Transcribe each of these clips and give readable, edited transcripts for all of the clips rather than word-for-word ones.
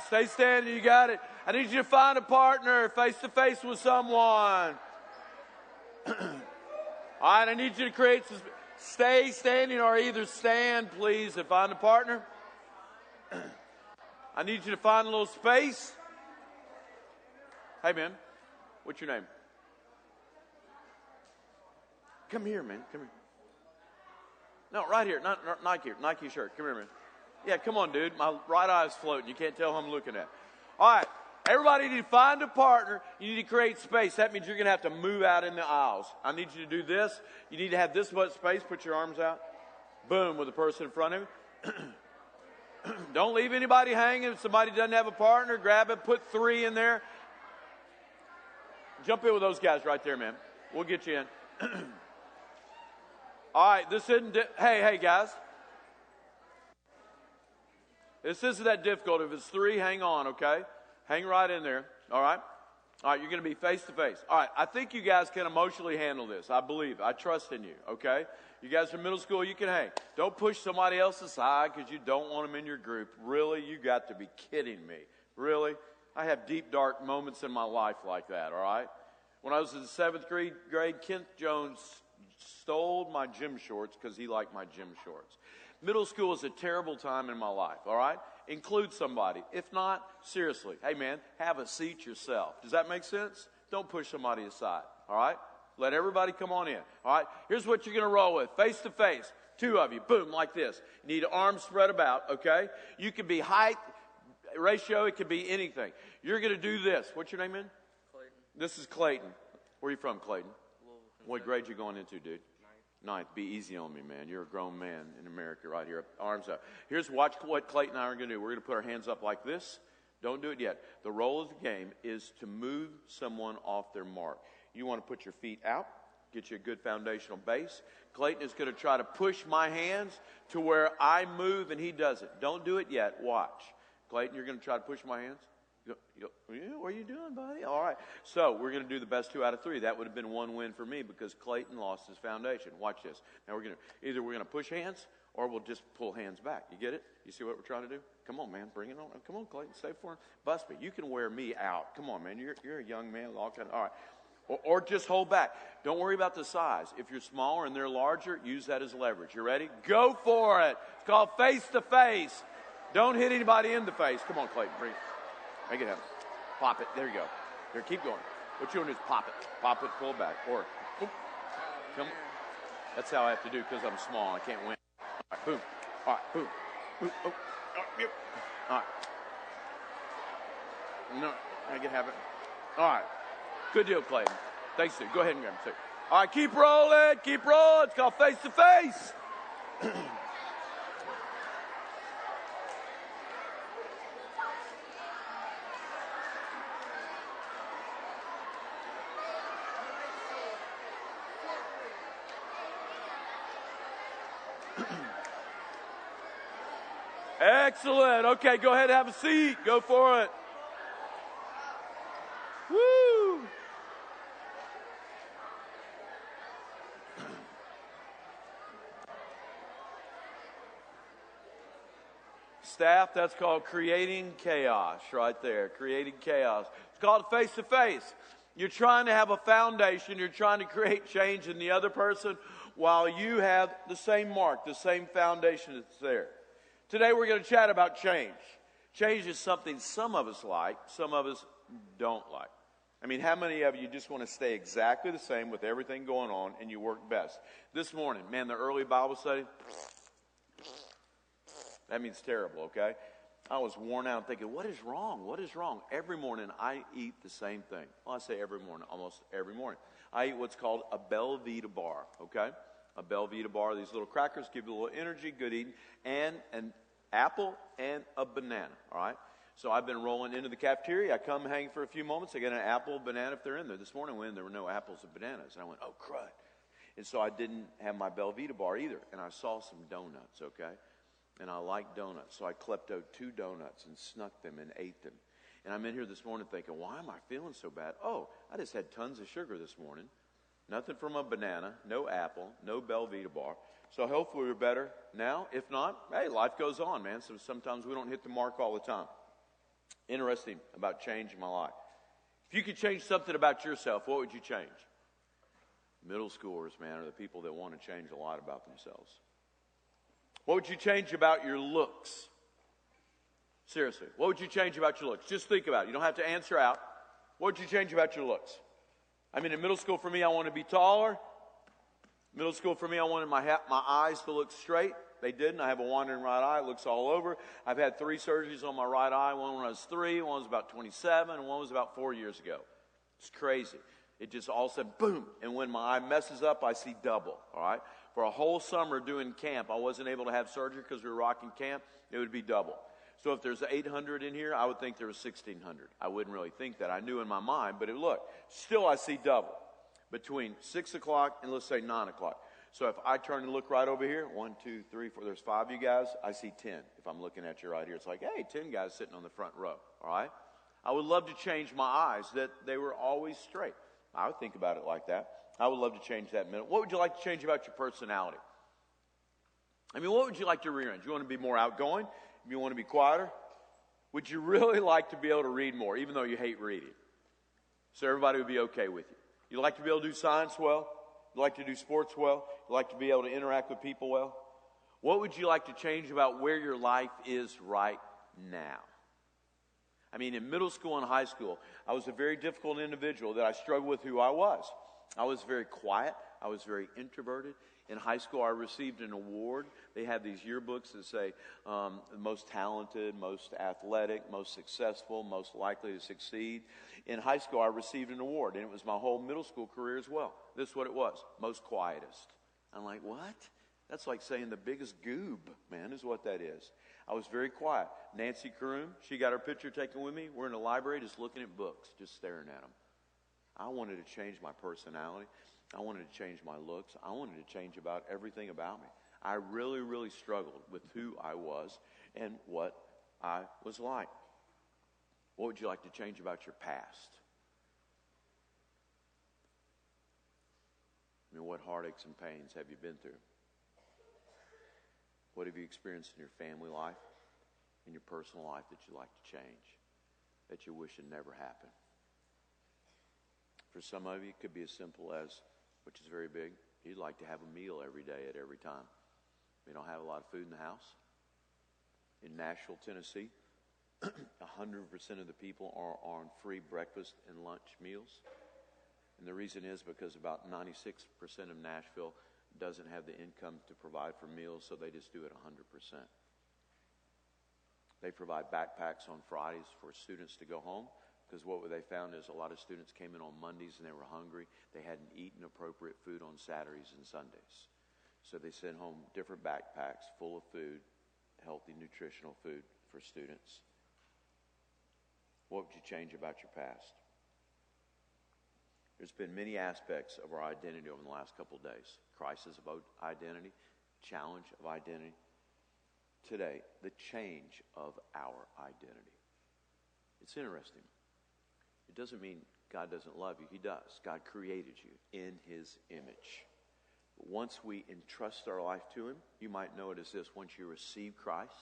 Stay standing. You got it. I need you to find a partner face to face with someone. All right, I need you to create some. Stay standing or either stand, please, and find a partner. I need you to find a little space. Hey, man, what's your name? Come here, man. Come here. No, right here. Not Nike. Nike shirt. Come here, man. Yeah, come on, dude. My right eye's floating. You can't tell who I'm looking at. All right. Everybody need to find a partner. You need to create space. That means you're going to have to move out in the aisles. I need you to do this. You need to have this much space. Put your arms out. Boom, with the person in front of you. Don't leave anybody hanging. If somebody doesn't have a partner, grab it. Put 3 in there. Jump in with those guys right there, man. We'll get you in. All right, this isn't, hey, guys. This isn't that difficult. If it's 3, hang on, okay? Hang right in there, all right? All right, you're going to be face to face. All right, I think you guys can emotionally handle this. I believe. I trust in you, okay? You guys are middle school, you can hang. Don't push somebody else aside because you don't want them in your group. Really? You got to be kidding me. Really? I have deep, dark moments in my life like that, all right? When I was in the 7th grade, Kent Jones stole my gym shorts because he liked my gym shorts. Middle school is a terrible time in my life, all right? Include somebody. If not, seriously, hey, man, have a seat yourself. Does that make sense? Don't push somebody aside, all right? Let everybody come on in, all right? Here's what you're going to roll with. Face to face, 2 of you, boom, like this. You need arms spread about, okay? You can be height, ratio, it could be anything. You're going to do this. What's your name, man? Clayton. This is Clayton. Where are you from, Clayton? What grade you going into, dude? Ninth. Be easy on me, man. You're a grown man in America right here. Arms up. Watch what Clayton and I are going to do. We're going to put our hands up like this. Don't do it yet. The role of the game is to move someone off their mark. You want to put your feet out, get you a good foundational base. Clayton is going to try to push my hands to where I move and he doesn't. Don't do it yet. Watch. Clayton, you're going to try to push my hands? Yeah, what are you doing, buddy? All right. So we're going to do the best 2 out of 3. That would have been 1 win for me because Clayton lost his foundation. Watch this. Now we're going to push hands or we'll just pull hands back. You get it? You see what we're trying to do? Come on, man. Bring it on. Come on, Clayton. Stay for him. Bust me. You can wear me out. Come on, man. You're a young man. All right. Or just hold back. Don't worry about the size. If you're smaller and they're larger, use that as leverage. You ready? Go for it. It's called face to face. Don't hit anybody in the face. Come on, Clayton. Bring it. Make it happen. Pop it. There you go. There, keep going. What you're doing is pop it. Pop it, pull it back. Or, boom. Come. That's how I have to do because I'm small. I can't win. All right, boom. All right, boom. Boom. Oh, yep. All right. No, make it happen. All right. Good deal, Clayton. Thanks, dude. Go ahead and grab him. All right, keep rolling. Keep rolling. It's called face to face. Excellent. Okay, go ahead and have a seat. Go for it. Woo! Staff, that's called creating chaos right there. Creating chaos. It's called face-to-face. You're trying to have a foundation. You're trying to create change in the other person while you have the same mark, the same foundation that's there. Today we're going to chat about change. Change is something some of us like, some of us don't like. I mean, how many of you just want to stay exactly the same with everything going on and you work best? This morning, man, the early Bible study, that means terrible, okay? I was worn out thinking, what is wrong? What is wrong? Every morning I eat the same thing. Well, I say every morning, almost every morning. I eat what's called a Belvita bar, okay? A Belvita bar, these little crackers give you a little energy, good eating, and an apple and a banana, all right? So I've been rolling into the cafeteria. I come hang for a few moments. I get an apple, banana if they're in there. This morning when there were no apples and bananas. And I went, oh, crud. And so I didn't have my Belvita bar either. And I saw some donuts, okay? And I like donuts. So I kleptoed 2 donuts and snuck them and ate them. And I'm in here this morning thinking, why am I feeling so bad? Oh, I just had tons of sugar this morning. Nothing from a banana, no apple, no Belvita bar. So hopefully we're better now. If not, hey, life goes on, man. So sometimes we don't hit the mark all the time. Interesting about changing my life. If you could change something about yourself, what would you change? Middle schoolers, man, are the people that want to change a lot about themselves. What would you change about your looks? Seriously, what would you change about your looks? Just think about it. You don't have to answer out. What would you change about your looks? I mean, in middle school for me, I wanted to be taller. Middle school for me, I wanted my eyes to look straight. They didn't. I have a wandering right eye. It looks all over. I've had 3 surgeries on my right eye. One when I was 3, one was about 27, and one was about 4 years ago. It's crazy. It just all of a sudden, boom. And when my eye messes up, I see double, all right? For a whole summer doing camp, I wasn't able to have surgery because we were rocking camp. It would be double. So if there's 800 in here, I would think there was 1,600. I wouldn't really think that. I knew in my mind, but look, still I see double between 6 o'clock and let's say 9 o'clock. So if I turn and look right over here, 1, 2, 3, 4, there's 5 of you guys, I see 10. If I'm looking at you right here, it's like, hey, 10 guys sitting on the front row, all right? I would love to change my eyes, that they were always straight. I would think about it like that. I would love to change that minute. What would you like to change about your personality? I mean, what would you like to rearrange? You want to be more outgoing? You want to be quieter? Would you really like to be able to read more, even though you hate reading? So everybody would be okay with you. You'd like to be able to do science well? You'd like to do sports well? You'd like to be able to interact with people well? What would you like to change about where your life is right now? I mean, in middle school and high school, I was a very difficult individual that I struggled with who I was. I was very quiet. I was very introverted. In high school, I received an award. They have these yearbooks that say most talented, most athletic, most successful, most likely to succeed. In high school, I received an award, and it was my whole middle school career as well. This is what it was, most quietest. I'm like, what? That's like saying the biggest goob, man, is what that is. I was very quiet. Nancy Karoom, she got her picture taken with me. We're in the library just looking at books, just staring at them. I wanted to change my personality. I wanted to change my looks. I wanted to change about everything about me. I really, really struggled with who I was and what I was like. What would you like to change about your past? I mean, what heartaches and pains have you been through? What have you experienced in your family life, in your personal life that you'd like to change, that you wish had never happened? For some of you, it could be as simple as, which is very big, you'd like to have a meal every day at every time. We don't have a lot of food in the house. In Nashville, Tennessee, 100% of the people are on free breakfast and lunch meals. And the reason is because about 96% of Nashville doesn't have the income to provide for meals, so they just do it 100%. They provide backpacks on Fridays for students to go home, because what they found is a lot of students came in on Mondays and they were hungry. They hadn't eaten appropriate food on Saturdays and Sundays. So they sent home different backpacks full of food, healthy, nutritional food for students. What would you change about your past? There's been many aspects of our identity over the last couple of days. Crisis of identity, challenge of identity. Today, the change of our identity. It's interesting. It doesn't mean God doesn't love you. He does. God created you in His image. But once we entrust our life to Him, you might know it as this. Once you receive Christ,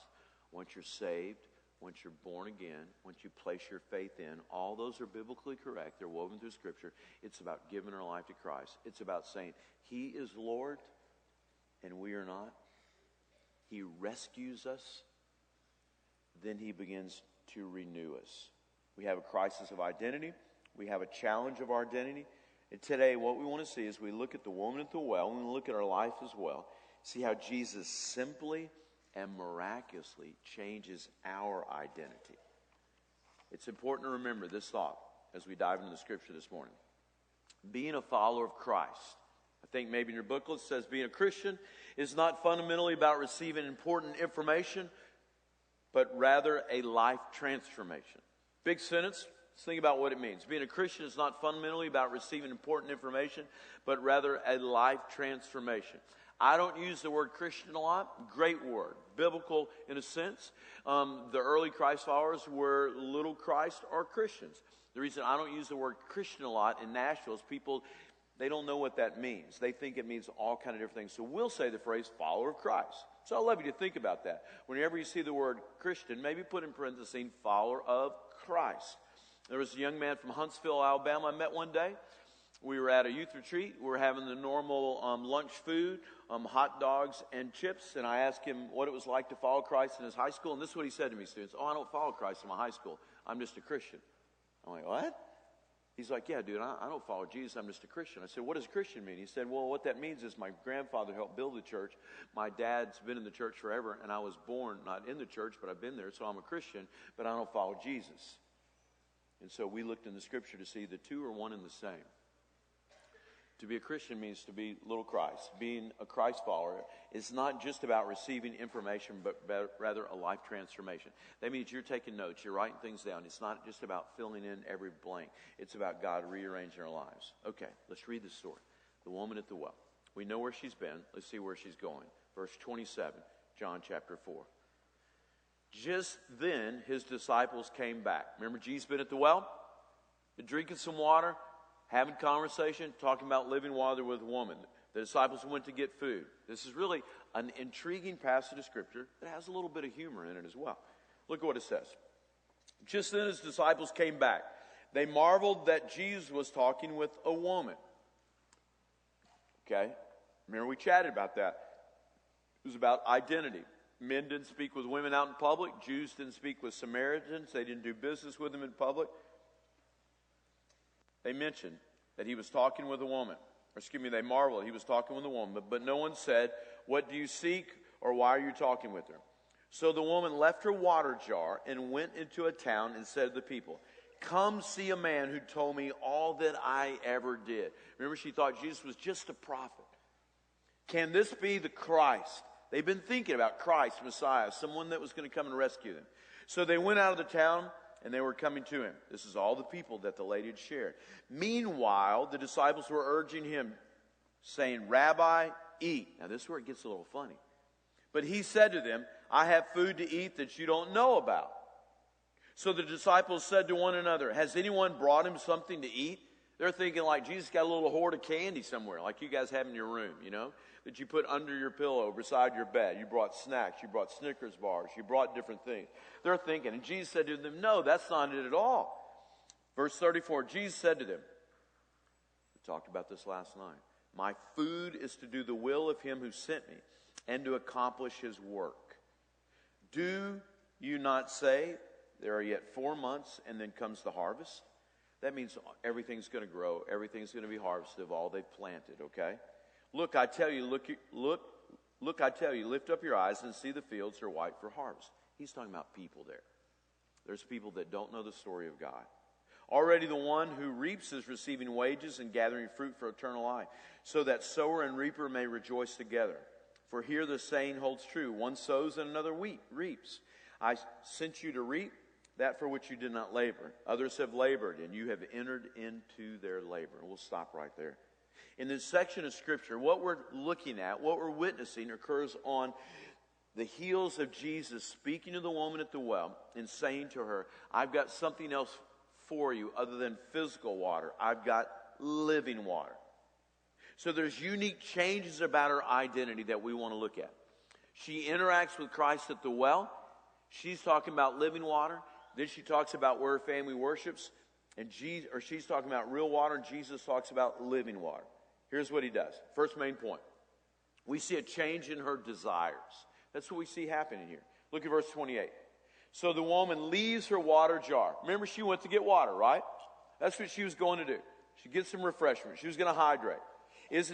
once you're saved, once you're born again, once you place your faith in, all those are biblically correct. They're woven through Scripture. It's about giving our life to Christ. It's about saying, He is Lord and we are not. He rescues us. Then He begins to renew us. We have a crisis of identity. We have a challenge of our identity. And today what we want to see is we look at the woman at the well, and we look at our life as well, see how Jesus simply and miraculously changes our identity. It's important to remember this thought as we dive into the Scripture this morning. Being a follower of Christ. I think maybe in your booklet it says being a Christian is not fundamentally about receiving important information, but rather a life transformation. Big sentence. Let's think about what it means. Being a Christian is not fundamentally about receiving important information, but rather a life transformation. I don't use the word Christian a lot. Great word. Biblical in a sense. The early Christ followers were little Christ or Christians. The reason I don't use the word Christian a lot in Nashville is people, they don't know what that means. They think it means all kind of different things. So we'll say the phrase follower of Christ. So I'd love you to think about that. Whenever you see the word Christian, maybe put in parentheses, follower of Christ. There was a young man from Huntsville, Alabama I met one day. We were at a youth retreat. We were having the normal lunch food, hot dogs and chips. And I asked him what it was like to follow Christ in his high school. And this is what he said to me, students. I don't follow Christ in my high school. I'm just a Christian. I'm like, what? He's like, yeah, dude, I don't follow Jesus. I'm just a Christian. I said, what does Christian mean? He said, well, what that means is my grandfather helped build the church. My dad's been in the church forever, and I was born not in the church, but I've been there, so I'm a Christian, but I don't follow Jesus. And so we looked in the Scripture to see the two are one and the same. To be a Christian means to be little Christ. Being a Christ follower is not just about receiving information, but rather a life transformation. That means you're taking notes, you're writing things down. It's not just about filling in every blank. It's about God rearranging our lives. Okay, let's read the story. The woman at the well. We know where she's been. Let's see where she's going. Verse 27, John chapter 4. Just then his disciples came back. Remember, Jesus been at the well? Been drinking some water, having conversation, talking about living water with a woman. The disciples went to get food. This is really an intriguing passage of Scripture that has a little bit of humor in it as well. Look at what it says. Just then his disciples came back. They marveled that Jesus was talking with a woman. Okay? Remember we chatted about that. It was about identity. Men didn't speak with women out in public. Jews didn't speak with Samaritans. They didn't do business with them in public. They mentioned that he was talking with a woman. They marveled he was talking with a woman. But no one said, what do you seek, or why are you talking with her? So the woman left her water jar and went into a town and said to the people, come see a man who told me all that I ever did. Remember, she thought Jesus was just a prophet. Can this be the Christ? They've been thinking about Christ, Messiah, someone that was going to come and rescue them. So they went out of the town, and they were coming to him. This is all the people that the lady had shared. Meanwhile, the disciples were urging him, saying, Rabbi, eat. Now, this is where it gets a little funny. But he said to them, I have food to eat that you don't know about. So the disciples said to one another, has anyone brought him something to eat? They're thinking like Jesus got a little hoard of candy somewhere, like you guys have in your room, you know, that you put under your pillow beside your bed. You brought snacks, you brought Snickers bars, you brought different things. They're thinking, and Jesus said to them, no, that's not it at all. Verse 34, Jesus said to them, we talked about this last night, my food is to do the will of him who sent me and to accomplish his work. Do you not say, there are yet 4 months and then comes the harvest? That means everything's going to grow. Everything's going to be harvested of all they've planted, okay? Look, I tell you, look, I tell you, lift up your eyes and see the fields are white for harvest. He's talking about people there. There's people that don't know the story of God. Already the one who reaps is receiving wages and gathering fruit for eternal life, so that sower and reaper may rejoice together. For here the saying holds true, one sows and another reaps. I sent you to reap that for which you did not labor. Others have labored, and you have entered into their labor. And we'll stop right there. In this section of Scripture, what we're looking at, what we're witnessing, occurs on the heels of Jesus speaking to the woman at the well and saying to her, I've got something else for you other than physical water. I've got living water. So there's unique changes about her identity that we want to look at. She interacts with Christ at the well. She's talking about living water. Then she talks about where her family worships, and she's talking about real water, and Jesus talks about living water. Here's what he does. First main point. We see a change in her desires. That's what we see happening here. Look at verse 28. So the woman leaves her water jar. Remember, she went to get water, right? That's what she was going to do. She gets some refreshment. She was going to hydrate. It's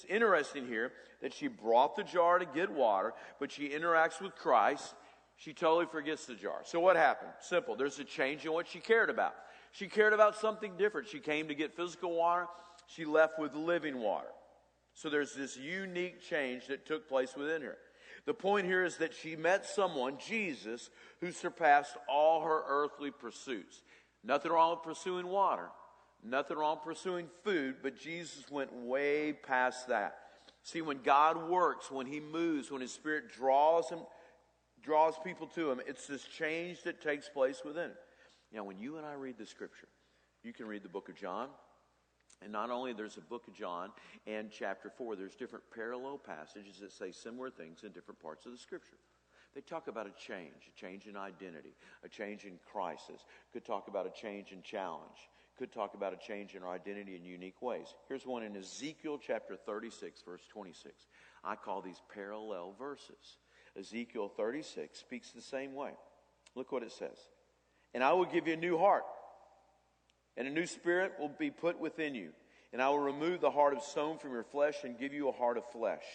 interesting here that she brought the jar to get water, but she interacts with Christ. She totally forgets the jar. So what happened? Simple. There's a change in what she cared about. She cared about something different. She came to get physical water. She left with living water. So there's this unique change that took place within her. The point here is that she met someone, Jesus, who surpassed all her earthly pursuits. Nothing wrong with pursuing water. Nothing wrong with pursuing food, but Jesus went way past that. See, when God works, when he moves, when his Spirit draws people to him, it's this change that takes place within it. Now, when you and I read the Scripture, you can read the book of John, And not only there's a book of John and chapter 4, there's different parallel passages that say similar things in different parts of the Scripture. They talk about a change in identity, a change in crisis. Could talk about a change in challenge. Could talk about a change in our identity in unique ways. Here's one in Ezekiel chapter 36, verse 26. I call these parallel verses. Ezekiel 36 speaks the same way. Look what it says. And I will give you a new heart, and a new spirit will be put within you. And I will remove the heart of stone from your flesh and give you a heart of flesh.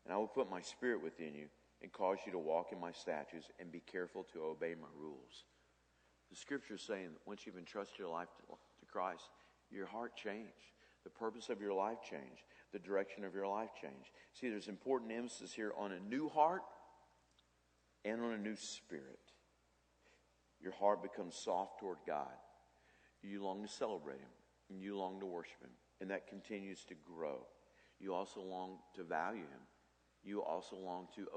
And I will put my spirit within you and cause you to walk in my statutes and be careful to obey my rules. The Scripture is saying that once you've entrusted your life to Christ, your heart changed. The purpose of your life changed. The direction of your life changed. See, there's important emphasis here on a new heart and on a new spirit. Your heart becomes soft toward God. You long to celebrate Him, and you long to worship Him, and that continues to grow. You also long to value Him. You also long to